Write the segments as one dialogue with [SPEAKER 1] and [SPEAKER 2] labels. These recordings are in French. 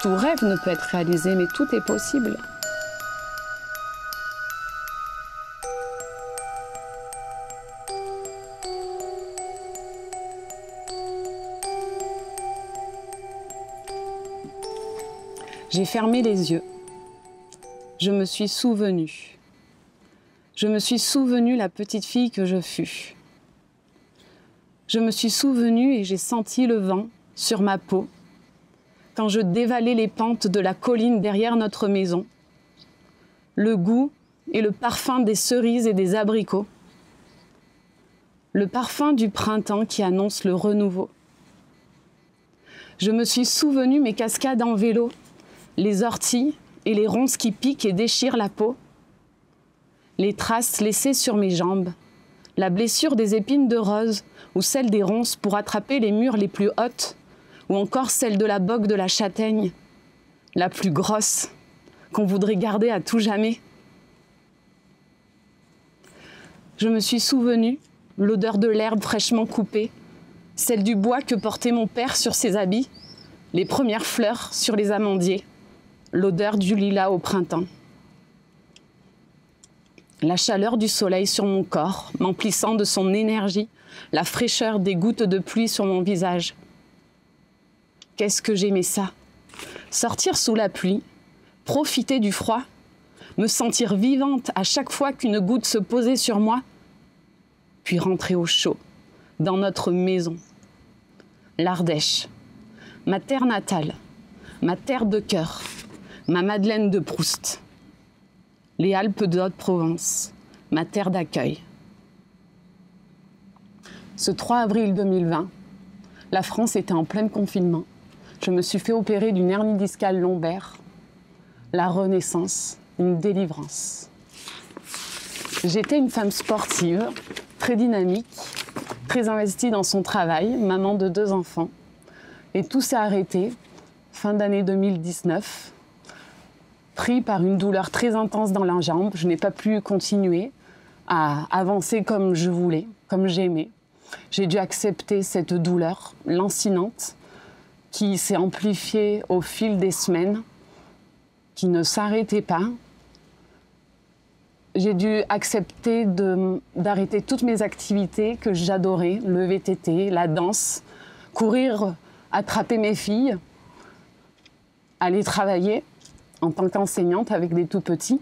[SPEAKER 1] Tout rêve ne peut être réalisé, mais tout est possible. J'ai fermé les yeux. Je me suis souvenue. Je me suis souvenue la petite fille que je fus. Je me suis souvenue et j'ai senti le vent sur ma peau quand je dévalais les pentes de la colline derrière notre maison. Le goût et le parfum des cerises et des abricots. Le parfum du printemps qui annonce le renouveau. Je me suis souvenue mes cascades en vélo, les orties et les ronces qui piquent et déchirent la peau, les traces laissées sur mes jambes, la blessure des épines de rose ou celle des ronces pour attraper les murs les plus hautes, ou encore celle de la bogue de la châtaigne, la plus grosse, qu'on voudrait garder à tout jamais. Je me suis souvenue l'odeur de l'herbe fraîchement coupée, celle du bois que portait mon père sur ses habits, les premières fleurs sur les amandiers, l'odeur du lilas au printemps. La chaleur du soleil sur mon corps, m'emplissant de son énergie, la fraîcheur des gouttes de pluie sur mon visage. Qu'est-ce que j'aimais ça! Sortir sous la pluie, profiter du froid, me sentir vivante à chaque fois qu'une goutte se posait sur moi, puis rentrer au chaud, dans notre maison. L'Ardèche, ma terre natale, ma terre de cœur, ma Madeleine de Proust. Les Alpes de Haute-Provence, ma terre d'accueil. Ce 3 avril 2020, la France était en plein confinement. Je me suis fait opérer d'une hernie discale lombaire. La renaissance, une délivrance. J'étais une femme sportive, très dynamique, très investie dans son travail, maman de 2 enfants. Et tout s'est arrêté, fin d'année 2019. Pris par une douleur très intense dans la jambe, je n'ai pas pu continuer à avancer comme je voulais, comme j'aimais. J'ai dû accepter cette douleur lancinante qui s'est amplifiée au fil des semaines, qui ne s'arrêtait pas. J'ai dû accepter d'arrêter toutes mes activités que j'adorais, le VTT, la danse, courir, attraper mes filles, aller travailler en tant qu'enseignante avec des tout-petits.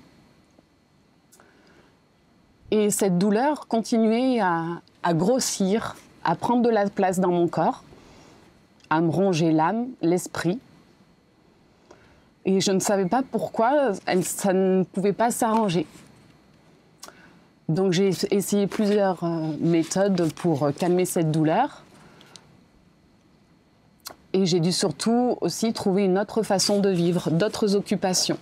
[SPEAKER 1] Et cette douleur continuait à grossir, à prendre de la place dans mon corps, à me ronger l'âme, l'esprit. Et je ne savais pas pourquoi ça ne pouvait pas s'arranger. Donc j'ai essayé plusieurs méthodes pour calmer cette douleur. Et j'ai dû surtout aussi trouver une autre façon de vivre, d'autres occupations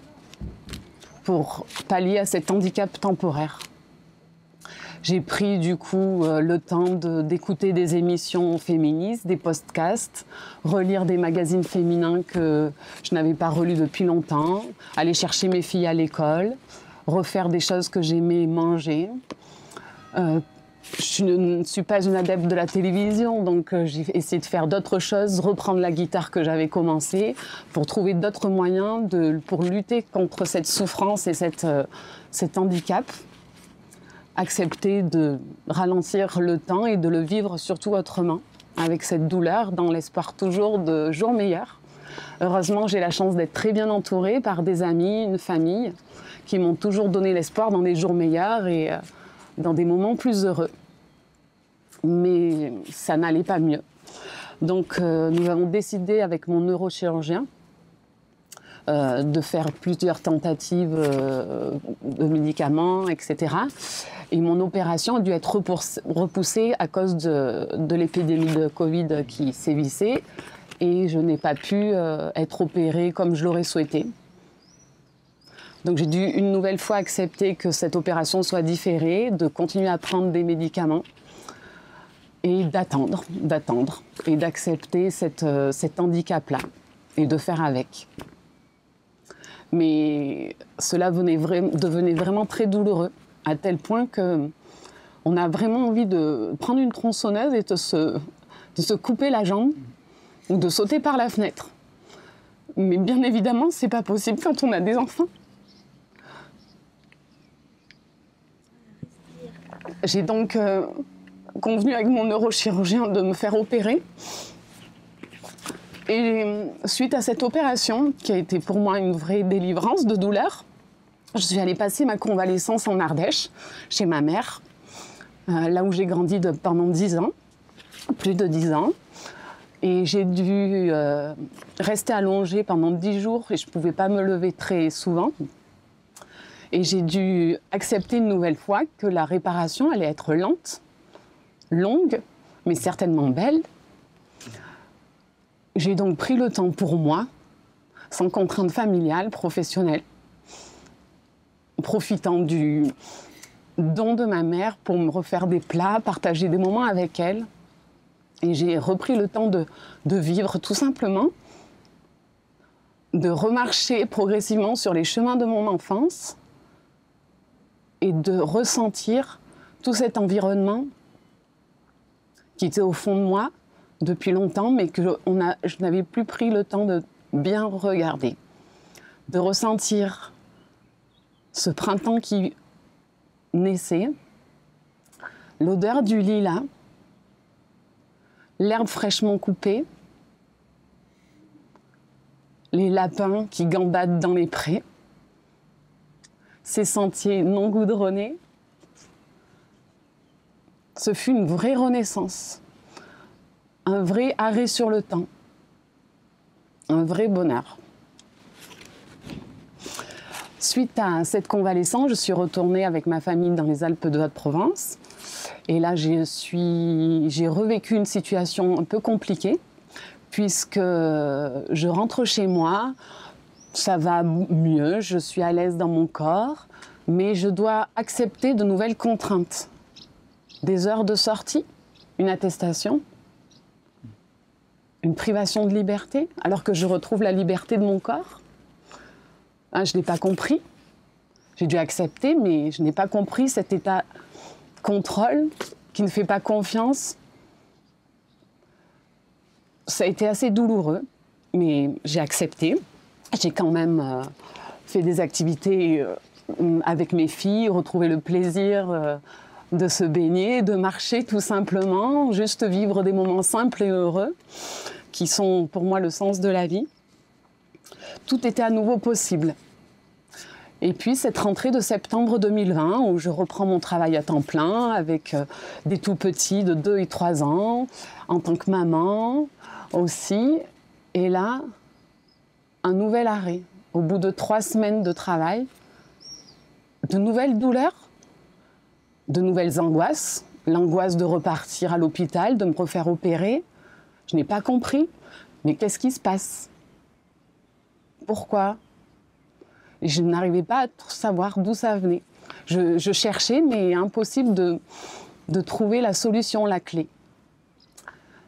[SPEAKER 1] pour pallier à cet handicap temporaire. J'ai pris du coup le temps d'écouter des émissions féministes, des podcasts, relire des magazines féminins que je n'avais pas relus depuis longtemps, aller chercher mes filles à l'école, refaire des choses que j'aimais manger. Je ne suis pas une adepte de la télévision, donc j'ai essayé de faire d'autres choses, reprendre la guitare que j'avais commencé, pour trouver d'autres moyens pour lutter contre cette souffrance et cet handicap. Accepter de ralentir le temps et de le vivre surtout autrement, avec cette douleur, dans l'espoir toujours de jours meilleurs. Heureusement, j'ai la chance d'être très bien entourée par des amis, une famille, qui m'ont toujours donné l'espoir dans des jours meilleurs et dans des moments plus heureux. Mais ça n'allait pas mieux. Donc nous avons décidé avec mon neurochirurgien de faire plusieurs tentatives de médicaments, etc. Et mon opération a dû être repoussée à cause de l'épidémie de Covid qui sévissait. Et je n'ai pas pu être opérée comme je l'aurais souhaité. Donc j'ai dû une nouvelle fois accepter que cette opération soit différée, de continuer à prendre des médicaments et d'attendre et d'accepter cet handicap-là et de faire avec. Mais cela devenait vraiment très douloureux, à tel point qu'on a vraiment envie de prendre une tronçonneuse et de se couper la jambe ou de sauter par la fenêtre. Mais bien évidemment, c'est pas possible quand on a des enfants. J'ai donc convenu avec mon neurochirurgien de me faire opérer. Et suite à cette opération, qui a été pour moi une vraie délivrance de douleur, je suis allée passer ma convalescence en Ardèche, chez ma mère, là où j'ai grandi pendant 10 ans, plus de 10 ans. Et j'ai dû rester allongée pendant 10 jours et je ne pouvais pas me lever très souvent. Et j'ai dû accepter une nouvelle fois que la réparation allait être lente, longue, mais certainement belle. J'ai donc pris le temps pour moi, sans contrainte familiale, professionnelle, profitant du don de ma mère pour me refaire des plats, partager des moments avec elle. Et j'ai repris le temps de vivre tout simplement, de remarcher progressivement sur les chemins de mon enfance et de ressentir tout cet environnement qui était au fond de moi depuis longtemps, mais que je n'avais plus pris le temps de bien regarder. De ressentir ce printemps qui naissait, l'odeur du lilas, l'herbe fraîchement coupée, les lapins qui gambadent dans les prés, ces sentiers non goudronnés. Ce fut une vraie renaissance, un vrai arrêt sur le temps, un vrai bonheur. Suite à cette convalescence, je suis retournée avec ma famille dans les Alpes de Haute-Provence. Et là, j'ai revécu une situation un peu compliquée, puisque je rentre chez moi, ça va mieux, je suis à l'aise dans mon corps, mais je dois accepter de nouvelles contraintes. Des heures de sortie, une attestation, une privation de liberté, alors que je retrouve la liberté de mon corps. Je n'ai pas compris. J'ai dû accepter, mais je n'ai pas compris cet état de contrôle qui ne fait pas confiance. Ça a été assez douloureux, mais j'ai accepté. J'ai quand même fait des activités avec mes filles, retrouvé le plaisir de se baigner, de marcher tout simplement, juste vivre des moments simples et heureux, qui sont pour moi le sens de la vie. Tout était à nouveau possible. Et puis cette rentrée de septembre 2020, où je reprends mon travail à temps plein, avec des tout petits de 2 et 3 ans, en tant que maman aussi. Et là, un nouvel arrêt. Au bout de 3 semaines de travail, de nouvelles douleurs, de nouvelles angoisses. L'angoisse de repartir à l'hôpital, de me refaire opérer. Je n'ai pas compris. Mais qu'est-ce qui se passe? Pourquoi? Et je n'arrivais pas à savoir d'où ça venait. Je cherchais, mais impossible de trouver la solution, la clé.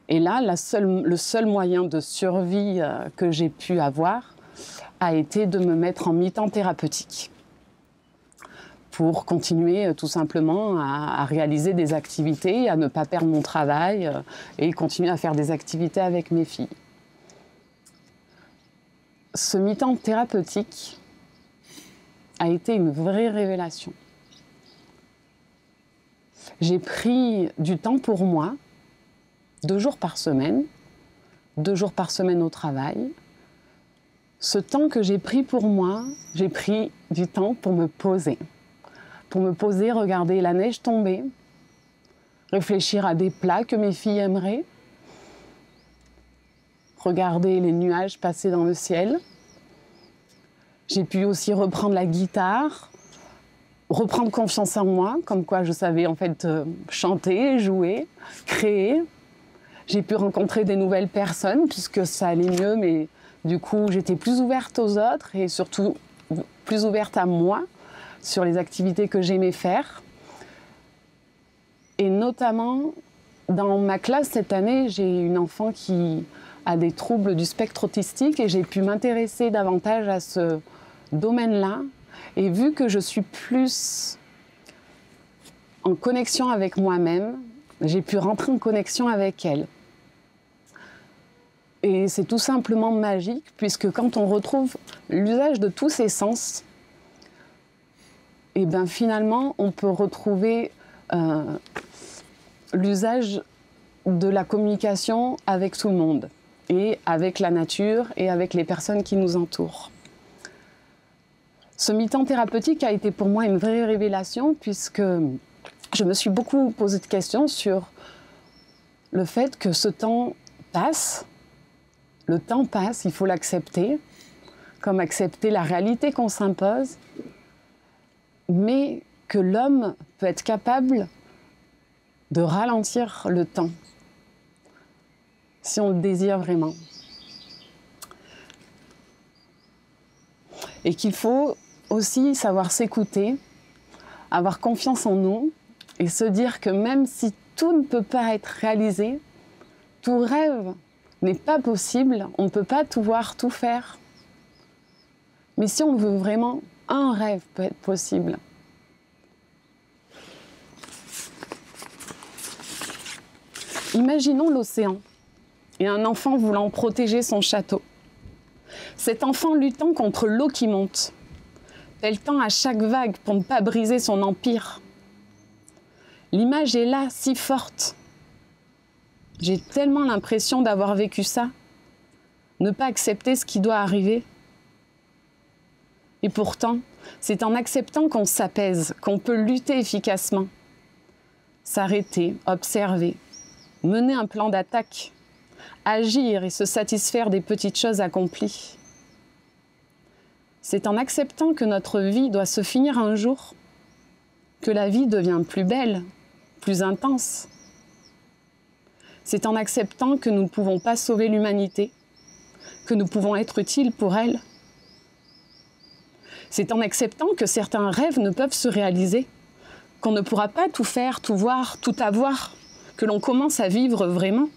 [SPEAKER 1] Et là, le seul moyen de survie que j'ai pu avoir a été de me mettre en mi-temps thérapeutique pour continuer tout simplement à réaliser des activités, à ne pas perdre mon travail et continuer à faire des activités avec mes filles. Ce mi-temps thérapeutique a été une vraie révélation. J'ai pris du temps pour moi, 2 jours par semaine, 2 jours par semaine au travail. Ce temps que j'ai pris pour moi, j'ai pris du temps pour me poser. Pour me poser, regarder la neige tomber, réfléchir à des plats que mes filles aimeraient, regarder les nuages passer dans le ciel. J'ai pu aussi reprendre la guitare, reprendre confiance en moi, comme quoi je savais en fait chanter, jouer, créer. J'ai pu rencontrer des nouvelles personnes puisque ça allait mieux, mais du coup j'étais plus ouverte aux autres et surtout plus ouverte à moi sur les activités que j'aimais faire. Et notamment, dans ma classe cette année, j'ai une enfant qui a des troubles du spectre autistique et j'ai pu m'intéresser davantage à ce domaine-là. Et vu que je suis plus en connexion avec moi-même, j'ai pu rentrer en connexion avec elle. Et c'est tout simplement magique, puisque quand on retrouve l'usage de tous ses sens, et bien finalement, on peut retrouver l'usage de la communication avec tout le monde, et avec la nature, et avec les personnes qui nous entourent. Ce mi-temps thérapeutique a été pour moi une vraie révélation, puisque je me suis beaucoup posé de questions sur le fait que ce temps passe. Le temps passe, il faut l'accepter, comme accepter la réalité qu'on s'impose, mais que l'homme peut être capable de ralentir le temps, si on le désire vraiment. Et qu'il faut aussi savoir s'écouter, avoir confiance en nous, et se dire que même si tout ne peut pas être réalisé, tout rêve n'est pas possible, on ne peut pas tout voir, tout faire. Mais si on le veut vraiment, un rêve peut être possible. Imaginons l'océan et un enfant voulant protéger son château. Cet enfant luttant contre l'eau qui monte, pelletant à chaque vague pour ne pas briser son empire. L'image est là, si forte. J'ai tellement l'impression d'avoir vécu ça, ne pas accepter ce qui doit arriver. Et pourtant, c'est en acceptant qu'on s'apaise, qu'on peut lutter efficacement. S'arrêter, observer, mener un plan d'attaque, agir et se satisfaire des petites choses accomplies. C'est en acceptant que notre vie doit se finir un jour, que la vie devient plus belle, plus intense. C'est en acceptant que nous ne pouvons pas sauver l'humanité, que nous pouvons être utiles pour elle. C'est en acceptant que certains rêves ne peuvent se réaliser, qu'on ne pourra pas tout faire, tout voir, tout avoir, que l'on commence à vivre vraiment.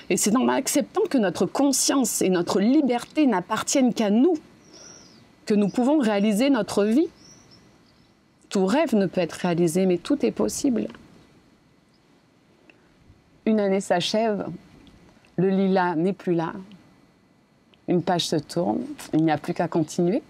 [SPEAKER 1] Et c'est en acceptant que notre conscience et notre liberté n'appartiennent qu'à nous, que nous pouvons réaliser notre vie. Tout rêve ne peut être réalisé, mais tout est possible. Une année s'achève, le lilas n'est plus là. Une page se tourne, il n'y a plus qu'à continuer.